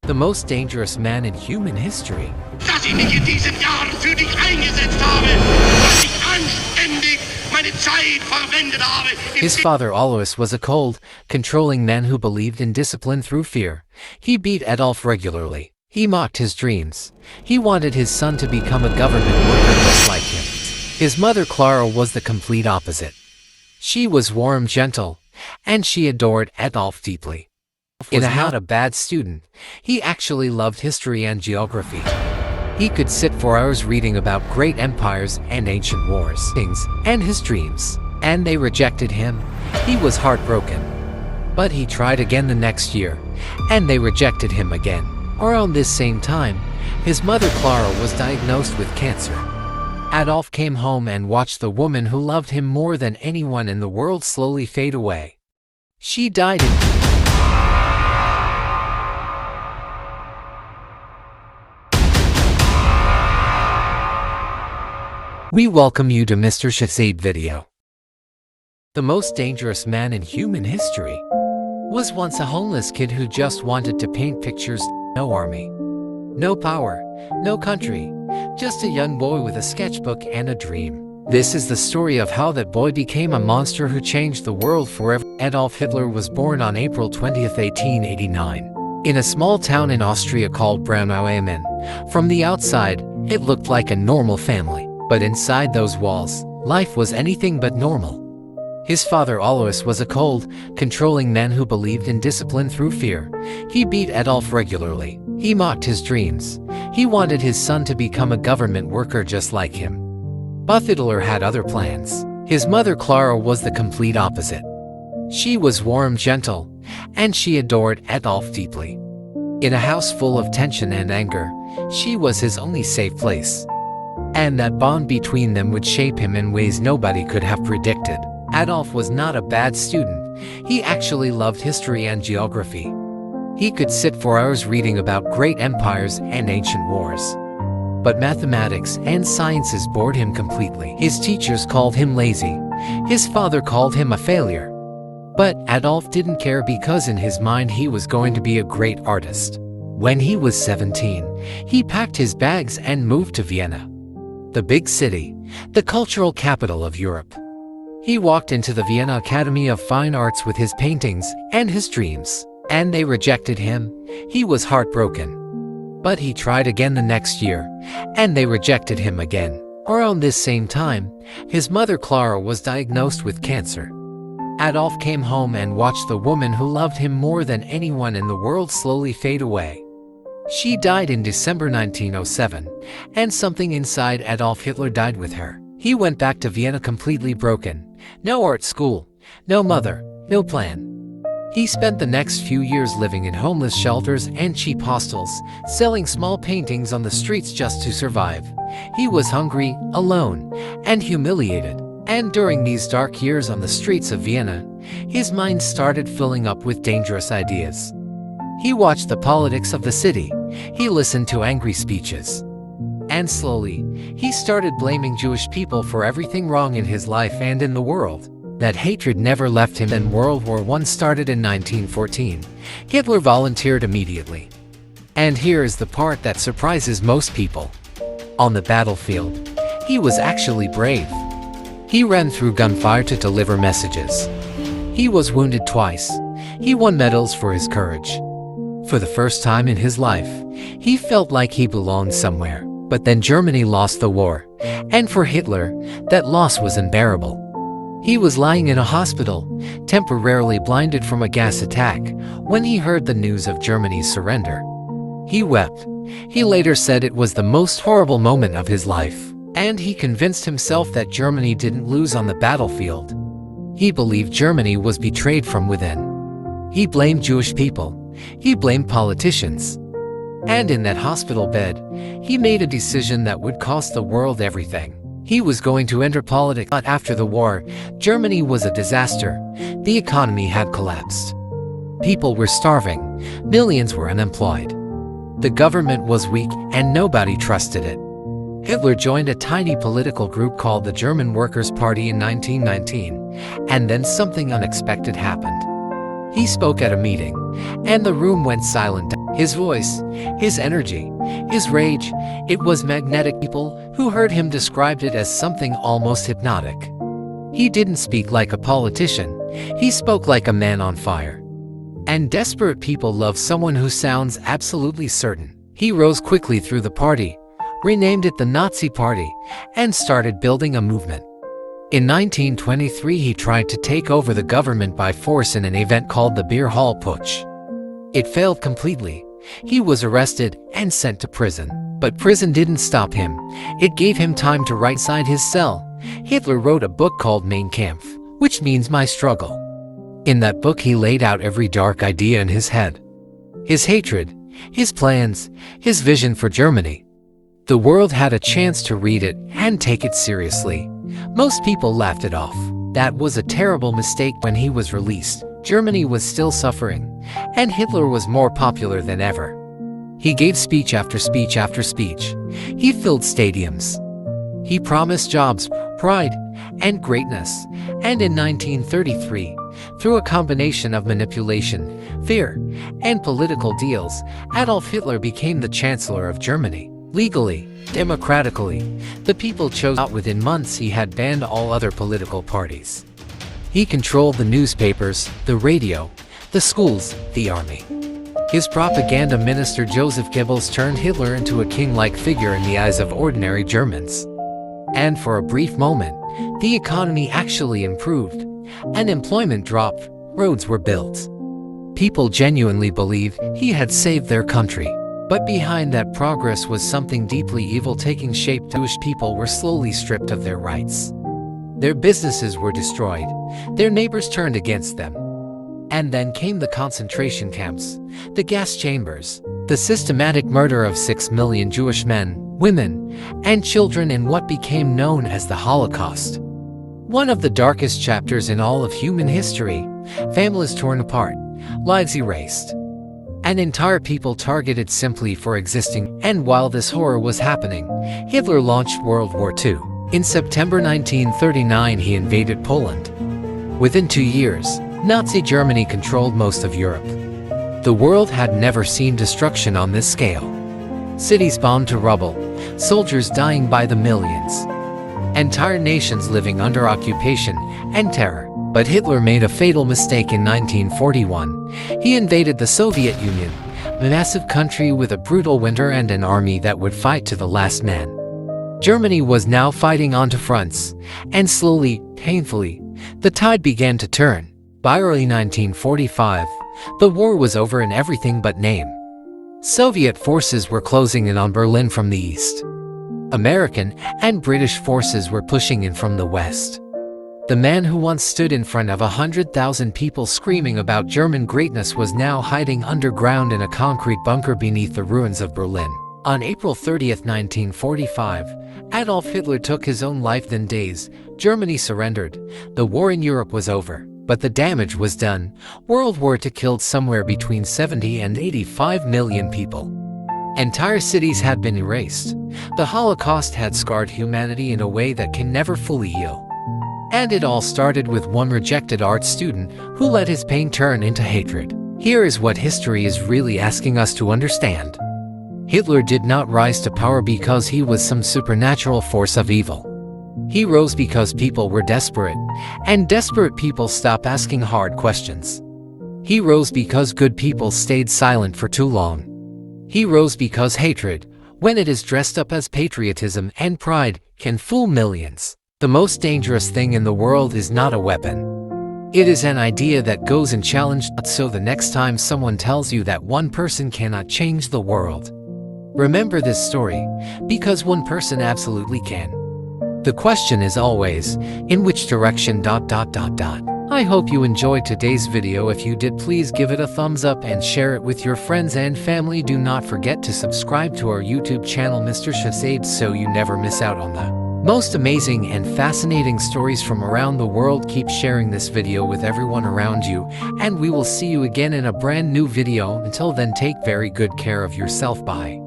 The most dangerous man in human history. Dass ich mich in diesen Jahren für dich eingesetzt habe, dass ich anständig meine Zeit verwendet habe. His father Alois was a cold, controlling man who believed in discipline through fear. He beat Adolf regularly. He mocked his dreams. He wanted his son to become a government worker just like him. His mother Clara was the complete opposite. She was warm, gentle, and she adored Adolf deeply. He was not a bad student. He actually loved history and geography. He could sit for hours reading about great empires and ancient wars, and his dreams. And they rejected him. He was heartbroken. But he tried again the next year, and they rejected him again. Around this same time, his mother Clara was diagnosed with cancer. Adolf came home and watched the woman who loved him more than anyone in the world slowly fade away. She died in We welcome you to Mr. Shahzaib video. The most dangerous man in human history was once a homeless kid who just wanted to paint pictures. No army, no power, no country, just a young boy with a sketchbook and a dream. This is the story of how that boy became a monster who changed the world forever. Adolf Hitler was born on April 20, 1889, in a small town in Austria called Braunau. From the outside, it looked like a normal family. But inside those walls, life was anything but normal. His father Alois was a cold, controlling man who believed in discipline through fear. He beat Adolf regularly. He mocked his dreams. He wanted his son to become a government worker just like him. But Hitler had other plans. His mother Clara was the complete opposite. She was warm, gentle, and she adored Adolf deeply. In a house full of tension and anger, she was his only safe place. And that bond between them would shape him in ways nobody could have predicted. Adolf was not a bad student. He actually loved history and geography. He could sit for hours reading about great empires and ancient wars. But mathematics and sciences bored him completely. His teachers called him lazy. His father called him a failure. But Adolf didn't care because in his mind he was going to be a great artist. When he was 17, he packed his bags and moved to Vienna, the big city, the cultural capital of Europe. He walked into the Vienna Academy of Fine Arts with his paintings and his dreams, and they rejected him. He was heartbroken. But he tried again the next year, and they rejected him again. Around this same time, his mother Clara was diagnosed with cancer. Adolf came home and watched the woman who loved him more than anyone in the world slowly fade away. She died in December 1907, and something inside Adolf Hitler died with her. He went back to Vienna completely broken. No art school, no mother, no plan. He spent the next few years living in homeless shelters and cheap hostels, selling small paintings on the streets just to survive. He was hungry, alone, and humiliated. And during these dark years on the streets of Vienna, his mind started filling up with dangerous ideas. He watched the politics of the city. He listened to angry speeches. And slowly, he started blaming Jewish people for everything wrong in his life and in the world. That hatred never left him. Then World War I started in 1914. Hitler volunteered immediately. And here is the part that surprises most people. On the battlefield, he was actually brave. He ran through gunfire to deliver messages. He was wounded twice. He won medals for his courage. For the first time in his life, he felt like he belonged somewhere. But then Germany lost the war, and for Hitler, that loss was unbearable. He was lying in a hospital, temporarily blinded from a gas attack, when he heard the news of Germany's surrender. He wept. He later said it was the most horrible moment of his life, and he convinced himself that Germany didn't lose on the battlefield. He believed Germany was betrayed from within. He blamed Jewish people. He blamed politicians. And in that hospital bed, he made a decision that would cost the world everything. He was going to enter politics. But after the war, Germany was a disaster. The economy had collapsed. People were starving. Millions were unemployed. The government was weak, and nobody trusted it. Hitler joined a tiny political group called the German Workers' Party in 1919, and then something unexpected happened. He spoke at a meeting, and the room went silent. His voice, his energy, his rage, it was magnetic. People who heard him described it as something almost hypnotic. He didn't speak like a politician, he spoke like a man on fire. And desperate people love someone who sounds absolutely certain. He rose quickly through the party, renamed it the Nazi Party, and started building a movement. In 1923 he tried to take over the government by force in an event called the Beer Hall Putsch. It failed completely. He was arrested and sent to prison. But prison didn't stop him. It gave him time to write inside his cell. Hitler wrote a book called Mein Kampf, which means My Struggle. In that book he laid out every dark idea in his head. His hatred, his plans, his vision for Germany. The world had a chance to read it and take it seriously. Most people laughed it off. That was a terrible mistake. When he was released, Germany was still suffering, and Hitler was more popular than ever. He gave speech after speech after speech. He filled stadiums. He promised jobs, pride, and greatness. And in 1933, through a combination of manipulation, fear, and political deals, Adolf Hitler became the Chancellor of Germany. Legally, democratically, the people chose out. Within months he had banned all other political parties. He controlled the newspapers, the radio, the schools, the army. His propaganda minister Joseph Goebbels turned Hitler into a king-like figure in the eyes of ordinary Germans. And for a brief moment, the economy actually improved. Unemployment dropped, roads were built. People genuinely believed he had saved their country. But behind that progress was something deeply evil taking shape. Jewish people were slowly stripped of their rights. Their businesses were destroyed. Their neighbors turned against them. And then came the concentration camps, the gas chambers, the systematic murder of 6 million Jewish men, women, and children in what became known as the Holocaust. One of the darkest chapters in all of human history. Families torn apart, lives erased. An entire people targeted simply for existing. And while this horror was happening, Hitler launched World War II. In September 1939 he invaded Poland. Within 2 years, Nazi Germany controlled most of Europe. The world had never seen destruction on this scale. Cities bombed to rubble, soldiers dying by the millions. Entire nations living under occupation and terror. But Hitler made a fatal mistake in 1941. He invaded the Soviet Union, a massive country with a brutal winter and an army that would fight to the last man. Germany was now fighting on two fronts, and slowly, painfully, the tide began to turn. By early 1945, the war was over in everything but name. Soviet forces were closing in on Berlin from the east. American and British forces were pushing in from the west. The man who once stood in front of 100,000 people screaming about German greatness was now hiding underground in a concrete bunker beneath the ruins of Berlin. On April 30, 1945, Adolf Hitler took his own life. Within days, Germany surrendered. The war in Europe was over, but the damage was done. World War II killed somewhere between 70 and 85 million people. Entire cities had been erased. The Holocaust had scarred humanity in a way that can never fully heal. And it all started with one rejected art student who let his pain turn into hatred. Here is what history is really asking us to understand. Hitler did not rise to power because he was some supernatural force of evil. He rose because people were desperate, and desperate people stopped asking hard questions. He rose because good people stayed silent for too long. He rose because hatred, when it is dressed up as patriotism and pride, can fool millions. The most dangerous thing in the world is not a weapon. It is an idea that goes unchallenged. So the next time someone tells you that one person cannot change the world, remember this story, because one person absolutely can. The question is always, in which direction ... I hope you enjoyed today's video. If you did, please give it a thumbs up and share it with your friends and family. Do not forget to subscribe to our YouTube channel Mr. Shahzaib so you never miss out on the most amazing and fascinating stories from around the world. Keep sharing this video with everyone around you, and we will see you again in a brand new video. Until then, take very good care of yourself. Bye.